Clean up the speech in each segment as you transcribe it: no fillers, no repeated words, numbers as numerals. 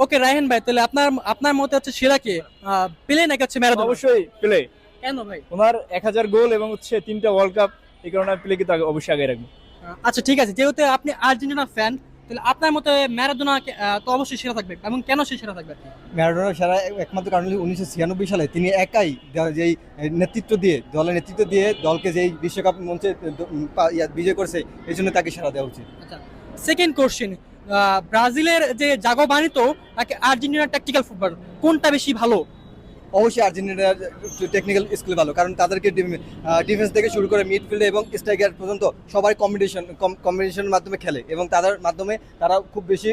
ওকে রায়হান ভাই, তাহলে আপনার আপনার মতে হচ্ছে সেরা কে, পেলে নাকি হচ্ছে ম্যারাডোনা? অবশ্যই পেলে। কেন ভাই? ওনার 1000 গোল এবং হচ্ছে 3টা ওয়ার্ল্ড কাপ, এই কারণে আমি পেলেকে তো অবশ্যই আগে রাখবো। আচ্ছা ঠিক আছে, যেহেতু আপনি আর্জেন্টিনা ফ্যান, তাহলে আপনার মতে ম্যারাডোনা তো অবশ্যই সেরা থাকবে, এবং কেন সে সেরা থাকবে আর কি? ম্যারাডোনা সারা একমাত্র কারণ হলো 1996 সালে তিনি একাই যেই নেতৃত্ব দিয়ে দলের নেতৃত্ব দিয়ে দলকে যেই বিশ্বকাপ মঞ্চে বিজয় করেছে, এই জন্য তাকে সেরা দেওয়া উচিত। আচ্ছা, সেকেন্ড কোশ্চেন, ব্রাজিলের যে জাগো বানিতো নাকি আর্জেন্টিনার ট্যাকটিক্যাল ফুটবল, কোনটা বেশি ভালো? অবশ্যই আর্জেন্টিনার টেকনিক্যাল স্কিল ভালো, কারণ তাদেরকে ডিফেন্স থেকে শুরু করে মিডফিল্ডে এবং স্ট্রাইকার পর্যন্ত সবাই কম্বিনেশনের মাধ্যমে খেলে, এবং তাদের মাধ্যমে তারা খুব বেশি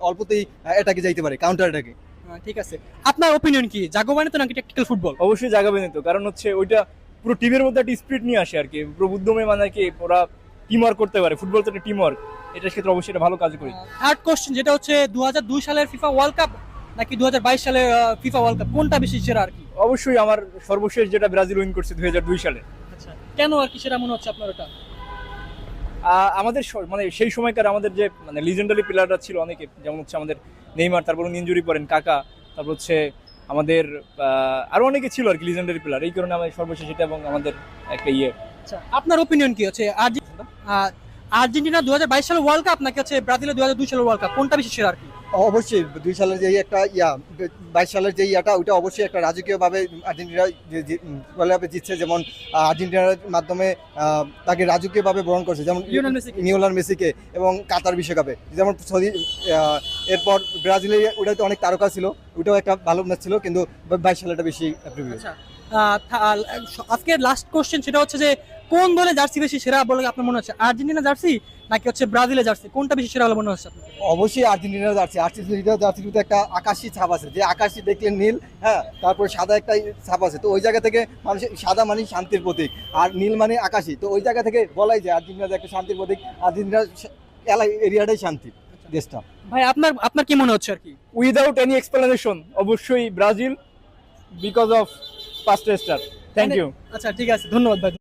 অল্পতেই অ্যাটাকে যাইতে পারে, কাউন্টার অ্যাটাকে। ঠিক আছে, আপনার ওপিনিয়ন কি, জাগো বানিতো নাকি ট্যাকটিক্যাল ফুটবল? অবশ্যই জায়গা বেঁধে তো, কারণ হচ্ছে ওইটা পুরো টিমের মধ্যে একটা স্পিরিট নিয়ে আসে আর কি, পুরো উদ্যমে মানে কি ওরা টিম ওয়ার্ক করতে পারে, ফুটবল তো একটা টিম ওয়ার্ক, এটার ক্ষেত্রে অবশ্যই এটা ভালো কাজ করি। থার্ড কোশ্চেন, যেটা হচ্ছে 2002 সালের ফিফা ওয়ার্ল্ড কাপ নাকি 2022 সালের ফিফা ওয়ার্ল্ড কাপ, কোনটা বেশি সেরা আর কি? অবশ্যই আমার সর্বশেষ যেটা ব্রাজিল উইন করছে 2002 সালে। আচ্ছা, কেন আর কি সেটা মনে হচ্ছে আপনার ওটা? আমাদের মানে সেই সময়কার আমাদের যে মানে লিজেন্ডারি প্লেয়াররা ছিল অনেকে, যেমন হচ্ছে আমাদের নেইমার, তারপর ইনজুরি পড়েন কাকা, তারপর হচ্ছে আমাদের আরো অনেকে ছিল আর কি লিজেন্ডারি প্লেয়ার, এই কারণে আমাদের সর্বশেষ এটা এবং আমাদের একটা আচ্ছা, আপনার ওপিনিয়ন কি হচ্ছে, আর্জেন্টিনা 2022 সালের ওয়ার্ল্ড কাপ নাকি হচ্ছে ব্রাজিলের 2002 সালের ওয়ার্ল্ড কাপ, কোনটা বেশি সেরা আর কি? অবশ্যই 2 সালের যেই একটা 22 সালের যেই ওইটা অবশ্যই একটা রাজকীয়ভাবে আর্জেন্টিনা ভাবে জিতছে, যেমন আর্জেন্টিনার মাধ্যমে তাকে রাজকীয়ভাবে বরণ করছে, যেমন লিওনেল মেসিকে, এবং কাতার বিশ্বকাপে যেমন এরপর ব্রাজিলের ওটাতে অনেক তারকা ছিল, ওটাও একটা ভালো ম্যাচ ছিল, কিন্তু 22 সালেটা বেশি প্রিভিয়াস। আচ্ছা, আজকের লাস্ট কোশ্চেন, সেটা হচ্ছে যে কোন দলে জার্সি বেশি সেরা বলে আপনার মনে হচ্ছে, আর্জেন্টিনা জার্সি নাকি হচ্ছে ব্রাজিলের জার্সি, কোনটা বেশি সেরা বলে মনে হচ্ছে আপনার? অবশ্যই আর্জেন্টিনার জার্সির ভিতরে একটা আকাশি ছাপ আছে, যে আকাশি দেখলে নীল, হ্যাঁ, তারপর সাদা একটা ছাপ আছে, তো ওই জায়গা থেকে মানুষের সাদা মানে শান্তির প্রতীক, আর নীল মানে আকাশি, তো ওই জায়গা থেকে বলাই যায় আর্জেন্টিনার একটা শান্তির প্রতীক, আর্জেন্টিনার এরিয়াটাই শান্তি, দেশটা। ভাই আপনার আপনার কি মনে হচ্ছে আর কি? উইদাউট এনি এক্সপ্লেনেশন অবশ্যই Brazil, because of past star. Thank you. আচ্ছা ঠিক আছে, ধন্যবাদ ভাই।